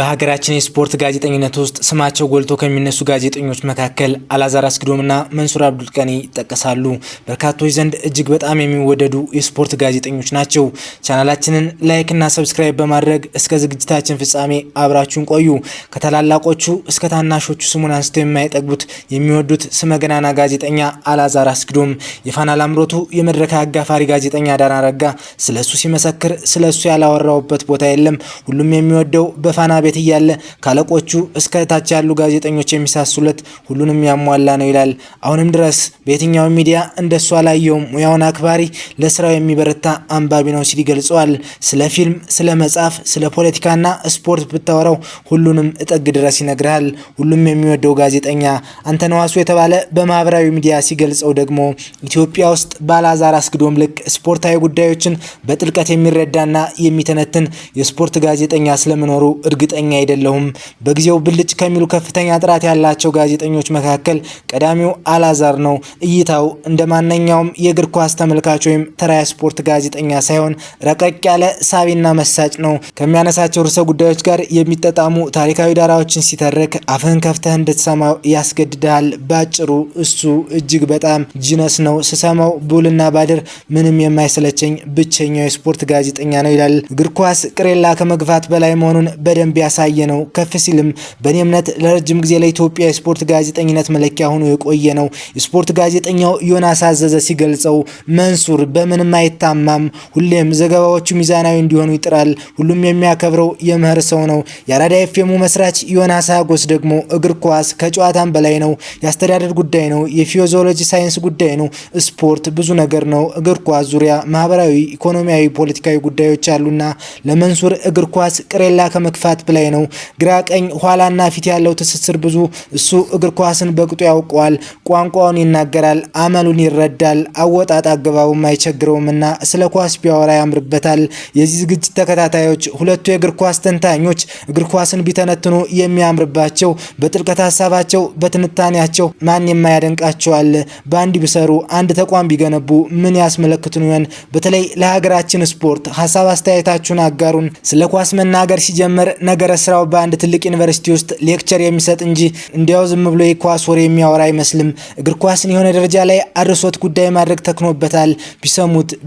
በሀገራችን የስፖርት ጋዜጠኝነት ውስጥ ስማቸው ጎልቶ ከሚነሱ ጋዜጠኞች መካከል አላዛር አስግዶምና መንሱር አብዱልቀኒ ይጠቀሳሉ። በርካቶች ዘንድ እጅግ በጣም የሚወደዱ የስፖርት ጋዜጠኞች ናቸው። ቻናላችንን ላይክ እና ሰብስክራይብ በማድረግ እስከ ዝግጅታችን ፍጻሜ አብራችሁን ቆዩ። ከተላላቆቹ እስከ ታናሾቹ ስሙን አንስተው የማይጠግቡት የሚወዱት ስመገናና ጋዜጠኛ አላዛር አስግዶም፣ የፋና ላምሮቱ የመድረክ አጋፋሪ ጋዜጠኛ ዳና ረጋ ስለሱ ሲመሰክር ስለሱ ያላወራውበት ቦታ የለም። ሁሉም የሚወደው በፋና ቤት እያለ ካለቆቹ እስከ ታች ያሉ ጋዜጠኞች የሚሳሱለት ሁሉንም ያሟላ ነው ይላል። አሁንም ድረስ በየትኛው ሚዲያ እንደሱ አላየውም። ሙያውን አክባሪ፣ ለስራው የሚበረታ አንባቢ ነው ሲል ይገልጸዋል። ስለ ፊልም፣ ስለ መጽሐፍ፣ ስለ ፖለቲካና ስፖርት ብታወራው ሁሉንም እጠግ ድረስ ይነግራል። ሁሉም የሚወደው ጋዜጠኛ አንተነህ ዋሱ የተባለ በማህበራዊ ሚዲያ ሲገልጸው ደግሞ ኢትዮጵያ ውስጥ በአላዛር አስግዶም ልክ ስፖርታዊ ጉዳዮችን በጥልቀት የሚረዳና የሚተነትን የስፖርት ጋዜጠኛ ስለመኖሩ እርግጠኛ አይደለሁም። በጊዜው ብልጭ ከሚሉ ከፍተኛ ጥራት ያላቸው ጋዜጠኞች መካከል ቀዳሚው አላዛር ነው። እይታው እንደማንኛውም የእግር ኳስ ተመልካች ወይም ተራ ስፖርት ጋዜጠኛ ሳይሆን ረቀቅ ያለ ሳቢና መሳጭ ነው። ከሚያነሳቸው ርዕሰ ጉዳዮች ጋር የሚጠጣሙ ታሪካዊ ዳራዎችን ሲተርክ አፍህን ከፍተህ እንድትሰማው ያስገድዳል። ባጭሩ እሱ እጅግ በጣም ጂነስ ነው። ስሰማው ቡልና ባድር ምንም የማይሰለቸኝ ብቸኛው የስፖርት ጋዜጠኛ ነው ይላል። እግር ኳስ ቅሬላ ከመግፋት በላይ መሆኑን በደንብ ያሳየ ነው። ከፍ ሲልም በእኔ እምነት ለረጅም ጊዜ ለኢትዮጵያ የስፖርት ጋዜጠኝነት መለኪያ ሆኖ የቆየ ነው። የስፖርት ጋዜጠኛው ዮናስ አዘዘ ሲገልጸው መንሱር በምንም አይታማም፣ ሁሌም ዘገባዎቹ ሚዛናዊ እንዲሆኑ ይጥራል። ሁሉም የሚያከብረው የምህር ሰው ነው። የአራዳ ኤፍኤሙ መስራች ዮናስ አጎስ ደግሞ እግር ኳስ ከጨዋታም በላይ ነው፣ የአስተዳደር ጉዳይ ነው፣ የፊዚዮሎጂ ሳይንስ ጉዳይ ነው። ስፖርት ብዙ ነገር ነው። እግር ኳስ ዙሪያ ማህበራዊ፣ ኢኮኖሚያዊ፣ ፖለቲካዊ ጉዳዮች አሉና ለመንሱር እግር ኳስ ቅሬላ ከመግፋት በላይ ነው። ግራ ቀኝ ኋላና ፊት ያለው ትስስር ብዙ። እሱ እግር ኳስን በቅጡ ያውቀዋል። ቋንቋውን ይናገራል፣ አመሉን ይረዳል፣ አወጣጥ አገባቡም አይቸግረውምና ስለ ኳስ ቢያወራ ያምርበታል። የዚህ ዝግጅት ተከታታዮች ሁለቱ የእግር ኳስ ተንታኞች እግር ኳስን ቢተነትኑ የሚያምርባቸው በጥልቀት ሀሳባቸው፣ በትንታኔያቸው ማን የማያደንቃቸዋል? በአንድ ቢሰሩ አንድ ተቋም ቢገነቡ ምን ያስመለክቱን ይሆን? በተለይ ለሀገራችን ስፖርት ሀሳብ አስተያየታችሁን አጋሩን። ስለ ኳስ መናገር ሲጀምር ነገረ ስራው በአንድ ትልቅ ዩኒቨርሲቲ ውስጥ ሌክቸር የሚሰጥ እንጂ እንዲያው ዝም ብሎ የኳስ ወሬ የሚያወራ አይመስልም። እግር ኳስን የሆነ ደረጃ ላይ አድርሶት ጉዳይ ማድረግ ተክኖበታል።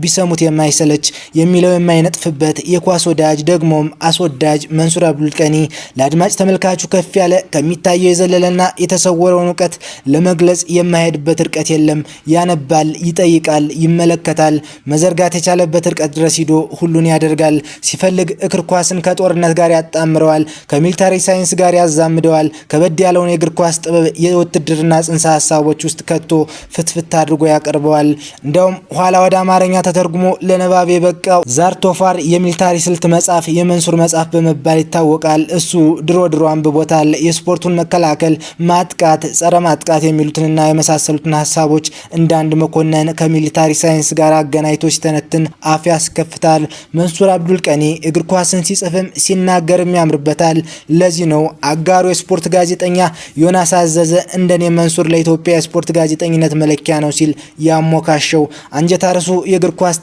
ቢሰሙት የማይሰለች የሚለው የማይነጥፍበት የኳስ ወዳጅ ደግሞም አስወዳጅ መንሱር አብዱልቀኒ ለአድማጭ ተመልካቹ ከፍ ያለ ከሚታየው የዘለለና የተሰወረውን እውቀት ለመግለጽ የማይሄድበት ርቀት የለም። ያነባል፣ ይጠይቃል፣ ይመለከታል። መዘርጋት የቻለበት ርቀት ድረስ ሂዶ ሁሉን ያደርጋል። ሲፈልግ እግር ኳስን ከጦርነት ጋር ያጣምረዋል፣ ከሚሊታሪ ሳይንስ ጋር ያዛምደዋል። ከበድ ያለውን የእግር ኳስ ጥበብ የውትድርና ጽንሰ ሀሳቦች ውስጥ ከቶ ፍትፍት አድርጎ ያቀርበዋል። እንዲያውም ኋላ ወደ አማርኛ ተተርጉሞ ለንባብ የበቃው ዛርቶፋር የሚሊታሪ ስልት መጽሐፍ የመንሱር መጽሐፍ በመባል ይታወቃል። እሱ ድሮ አንብቦታል። የስፖርቱን መከላከል፣ ማጥቃት፣ ጸረ ማጥቃት የሚሉትንና የመሳሰሉትን ሀሳቦች እንዳንድ መኮንን ከሚሊታሪ ሳይንስ ጋር አገናኝቶ ሲተነትን አፍ ያስከፍታል። መንሱር አብዱልቀኒ እግር ኳስን ሲጽፍም ሲናገርም ያምርበታል። ለዚህ ነው አጋሩ የስፖርት ጋዜጠኛ ዮናስ አዘዘ እንደኔ መንሱር ለኢትዮጵያ የስፖርት ጋዜጠኝነት መለኪያ ነው ሲል ያሞካሸው። አንጀት አርሱ የእግር ኳስ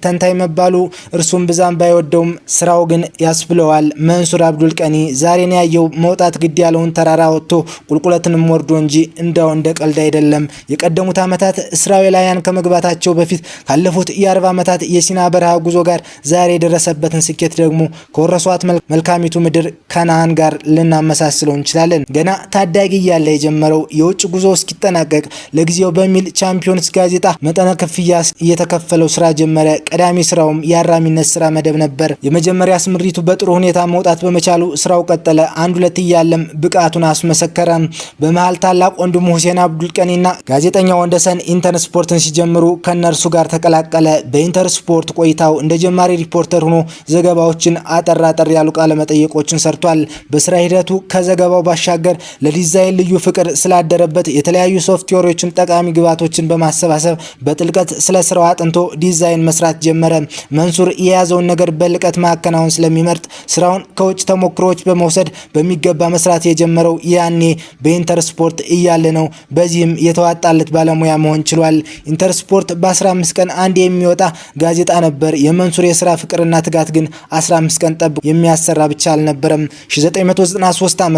ተንታኝ መባሉ እርሱም ብዛም ባይወደውም ስራው ግን ያስብለዋል። መንሱር አብዱልቀኒ ዛሬን ያየው መውጣት ግድ ያለውን ተራራ ወጥቶ ቁልቁለትንም ወርዶ እንጂ እንዳው እንደ ቀልድ አይደለም። የቀደሙት ዓመታት እስራኤላውያን ከመግባታቸው በፊት ካለፉት የ40 ዓመታት የሲና በረሃ ጉዞ ጋር ዛሬ የደረሰበትን ስኬት ደግሞ ከወረሷት መልካሚቱ ምድር ከነዓን ጋር ልናመሳስለው እንችላለን። ገና ታዳጊ እያለ የጀመረው የውጭ ጉዞ እስኪጠናቀቅ ለጊዜው በሚል ቻምፒዮንስ ጋዜጣ መጠነ ክፍያ እየተከፈለው ስራ ጀመረ። ቀዳሚ ስራውም የአራሚነት ስራ መደብ ነበር። የመጀመሪያ ስምሪቱ በጥሩ ሁኔታ መውጣት በመቻሉ ስራው ቀጠለ። አንድ ሁለት እያለም ብቃቱን አስመሰከረ። በመሃል ታላቅ ወንድሙ ሁሴን አብዱልቀኒና ጋዜጠኛው ወንደሰን ኢንተር ስፖርትን ሲጀምሩ ከነርሱ ጋር ተቀላቀለ። በኢንተር ስፖርት ቆይታው እንደ ጀማሪ ሪፖርተር ሆኖ ዘገባዎችን አጠር ያሉ ቃለ መጠይቆችን ሰርቷል። በስራ ሂደቱ ከዘገባው ባሻገር ለዲዛይን ልዩ ፍቅር ስላደረበት የተለያዩ ሶፍትዌሮችን፣ ጠቃሚ ግብዓቶችን በማሰባሰብ በጥልቀት ስለ ስራው አጥንቶ ዲዛይን መስራት ጀመረ። መንሱር የያዘውን ነገር በልቀት ማከናወን ስለሚመርጥ ስራውን ከውጭ ተሞክሮዎች በመውሰድ በሚገባ መስራት የጀመረው ያኔ በኢንተር ስፖርት እያለ ነው። በዚህም የተዋጣለት ባለሙያ መሆን ችሏል። ኢንተር ስፖርት በ15 ቀን አንድ የሚወጣ ጋዜጣ ነበር። የመንሱር የስራ ፍቅርና ትጋት ግን 15 ቀን ጠብቆ የሚያሰራ ብቻ አልነበረም። 1993 ዓ.ም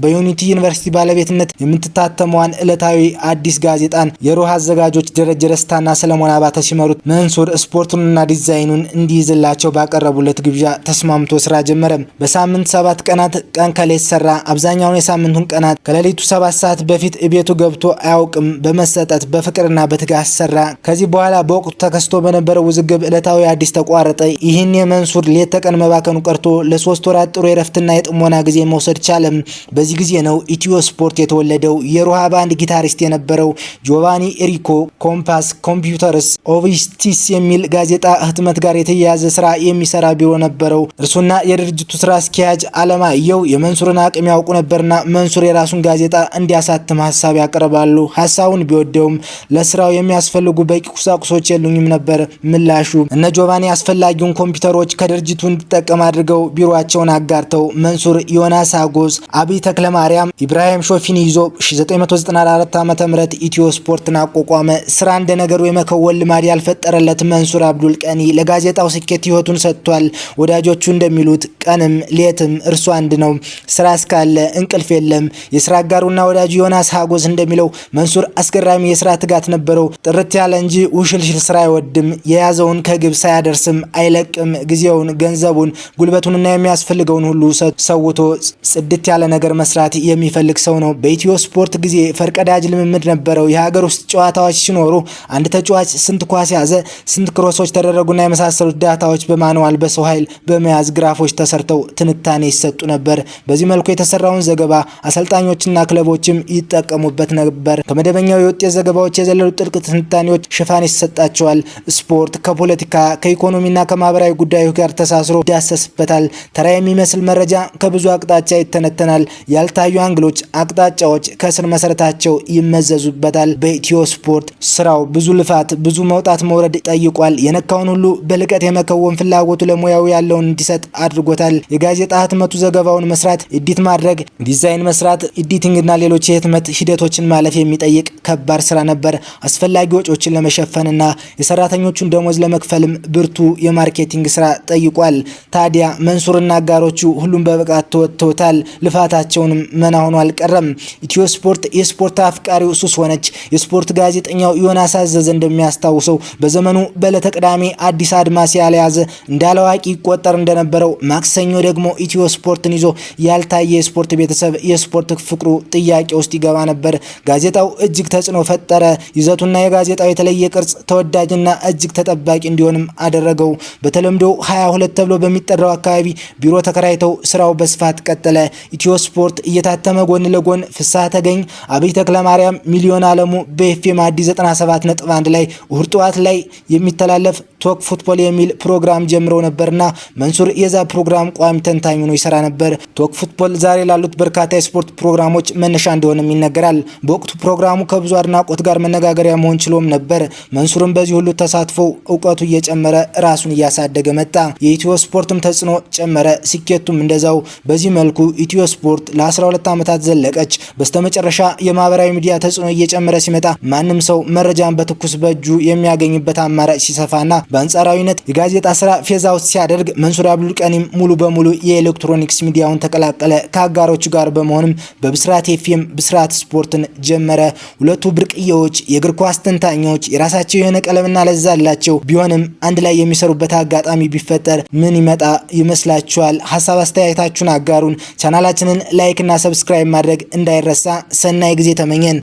በዩኒቲ ዩኒቨርሲቲ ባለቤትነት የምትታተመዋን ዕለታዊ አዲስ ጋዜጣን የሮሃ አዘጋጆች ደረጀ ደስታና ሰለሞን አባተ ሲመሩት መንሱር ስፖርቱንና ዲዛይኑን እንዲይዝላቸው ባቀረቡለት ግብዣ ተስማምቶ ስራ ጀመረ። በሳምንት 7 ቀናት ቀን ከሌት ሰራ። አብዛኛውን የሳምንቱን ቀናት ከሌሊቱ 7 ሰዓት በፊት ቤቱ ገብቶ አያውቅም። በመሰጠት በፍቅርና በትጋት ሰራ። ከዚህ በኋላ በወቅቱ ተከስቶ በነበረው ውዝግብ ዕለታዊ አዲስ ተቋረጠ። ይህን የመንሱር ሌት ተቀን መባከኑ ቀርቶ ለ3 ወራት ጥሩ የረፍትና የጥሞና ጊዜ መውሰድ ቻለም። በዚህ ጊዜ ነው ኢትዮ ስፖርት የተወለደው። የሮሃ ባንድ ጊታሪስት የነበረው ጆቫኒ ኤሪኮ ኮምፓስ ኮምፒውተርስ ኦቪስቲስ የሚል ጋዜጣ ህትመት ጋር የተያያዘ ስራ የሚሰራ ቢሮ ነበረው። እርሱና የድርጅቱ ስራ አስኪያጅ አለማየሁ የመንሱርን አቅም ያውቁ ነበርና መንሱር የራሱን ጋዜጣ እንዲያሳትም ሀሳብ ያቀርባሉ። ሀሳቡን ቢወደውም ለስራው የሚያስፈልጉ በቂ ቁሳቁሶች የሉኝም ነበር ምላሹ። እነ ጆቫኒ አስፈላጊውን ኮምፒውተሮች ከድርጅቱ እንዲጠቀም አድርገው ቢሮአቸውን አጋርተው መንሱር ዮናስ አጎስ፣ አብይ ተክለማርያም፣ ኢብራሂም ሾፊን ይዞ 1994 ዓ.ም ኢትዮ ስፖርትን አቋቋመ። ስራ እንደ ነገሩ የመከወል ልማድ ያልፈጠረለት መንሱር አብዱል ቀኒ ለጋዜጣው ስኬት ህይወቱን ሰጥቷል። ወዳጆቹ እንደሚሉት ቀንም ሌትም እርሱ አንድ ነው። ስራ እስካለ እንቅልፍ የለም። የስራ አጋሩና ወዳጁ ዮናስ አጎስ እንደሚለው መንሱር አስገራሚ የስራ ትጋት ነበረው። ጥርት ያለ እንጂ ውሽልሽል ስራ አይወድም። የያዘውን ከግብ ሳያደርስም አይለቅም። ጊዜውን፣ ገንዘቡን፣ ጉልበቱንና የሚያስፈልገውን ሁሉ ሰውቶ ጽድት ያለ ነገር መስራት የሚፈልግ ሰው ነው። በኢትዮ ስፖርት ጊዜ ፈርቀዳጅ ልምምድ ነበረው። የሀገር ውስጥ ጨዋታዎች ሲኖሩ አንድ ተጫዋች ስንት ኳስ ያዘ፣ ስንት ክሮሶች ተደረጉና የመሳሰሉት ዳታዎች በማንዋል በሰው ኃይል በመያዝ ግራፎች ተሰርተው ትንታኔ ይሰጡ ነበር። በዚህ መልኩ የተሰራውን ዘገባ አሰልጣኞችና ክለቦችም ይጠቀሙበት ነበር። ከመደበኛው የውጤት ዘገባዎች የዘለሉ ጥልቅ ትንታኔዎች ሽፋን ይሰጣቸዋል። ስፖርት ከፖለቲካ ከኢኮኖሚና ከማህበራዊ ጉዳዮች ጋር ተሳስሮ ይዳሰስበታል። ተራ የሚመስል መረጃ ከብዙ አቅጣጫ ይተነተናል። ያልታዩ አንግሎች፣ አቅጣጫዎች ከስር መሰረታቸው ይመዘዙበታል። በኢትዮ ስፖርት ስራው ብዙ ልፋት፣ ብዙ መውጣት መውረድ ጠይቋል። የነካውን ሁሉ በልቀት የመከወን ፍላጎቱ ለሙያው ያለውን እንዲሰጥ አድርጎታል። የጋዜጣ ህትመቱ ዘገባውን መስራት፣ ኤዲት ማድረግ፣ ዲዛይን መስራት፣ ኤዲቲንግና ሌሎች የህትመት ሂደቶችን ማለፍ የሚጠይቅ ከባድ ስራ ነበር። አስፈላጊ ወጪዎችን ለመሸፈንና የሰራተኞቹን ደሞዝ ለመክፈልም ብርቱ የማርኬቲንግ ስራ ጠይቋል። ታዲያ መንሱርና አጋሮቹ ሁሉም በብቃት ተወጥተውታል። ልፋታቸውንም መና ሆኖ አልቀረም። ኢትዮ ስፖርት የስፖርት አፍቃሪው ሱስ ሆነች። የስፖርት ጋዜጠኛው ዮናስ አዘዘ እንደሚያስታውሰው በዘመኑ በዕለተ ቅዳሜ አዲስ አድማስ ያልያዘ እንዳላዋቂ ይቆጠር እንደነበረው ማክሰኞ ደግሞ ኢትዮ ስፖርትን ይዞ ያልታየ የስፖርት ቤተሰብ የስፖርት ፍቅሩ ጥያቄ ውስጥ ይገባ ነበር። ጋዜጣው እጅግ ተጽዕኖ ፈጠረ። ይዘቱና የጋዜጣው የተለየ ቅርጽ ተወዳጅና እጅግ ተጠባቂ እንዲሆንም አደረገው። በተለምዶ 22 ተብሎ በሚጠራው አካባቢ ቢሮ ተከራይተው ስራው በስፋት ቀጠለ። ኢትዮ ስፖርት እየታተመ ጎን ለጎን ፍስሐ ተገኝ፣ አብይ ተክለማርያም፣ ሚሊዮን አለሙ በኤፍኤም አዲስ 97.1 ላይ እሁድ ጠዋት ላይ የሚተላለፍ ቶክ ፉትቦል የሚል ፕሮግራም ጀምረው ነበርና መንሱር የዛ ፕሮግራም ቋሚ ተንታኝ ሆኖ ይሰራ ነበር። ቶክ ፉትቦል ዛሬ ላሉት በርካታ የስፖርት ፕሮግራሞች መነሻ እንደሆነም ይነገራል። በወቅቱ ፕሮግራሙ ከብዙ አድናቆት ጋር መነጋገሪያ መሆን ችሎም ነበር። መንሱርም በዚህ ሁሉ ተሳትፎ እውቀቱ እየጨመረ ራሱን እያሳደገ መጣ። የኢትዮ ስፖርትም ተጽዕኖ ጨመረ፣ ስኬቱም እንደዛው። በዚህ መልኩ ኢትዮ ስፖርት ለ12 ዓመታት ዘለቀች። በስተመጨረሻ የማህበራዊ ሚዲያ ተጽዕኖ እየጨመረ ሲመጣ ማንም ሰው መረጃን በትኩስ በእጁ የሚያገኝበት አማራጭ ሲሰፋና በአንጻራዊነት የጋዜጣ ስራ ፌዝ አውት ሲያደርግ መንሱር አብዱል ቀኒም ሙሉ በሙሉ የኤሌክትሮኒክስ ሚዲያውን ተቀላቀለ። ከአጋሮቹ ጋር በመሆንም በብስራት ኤፍኤም ብስራት ስፖርትን ጀመረ። ሁለቱ ብርቅዬዎች የእግር ኳስ ተንታኞች የራሳቸው የሆነ ቀለምና ለዛ አላቸው። ቢሆንም አንድ ላይ የሚሰሩበት አጋጣሚ ቢፈጠር ምን ይመጣ ይመስላችኋል? ሀሳብ አስተያየታችሁን አጋሩን። ቻናላችንን ላይክ እና ሰብስክራይብ ማድረግ እንዳይረሳ። ሰናይ ጊዜ ተመኘን።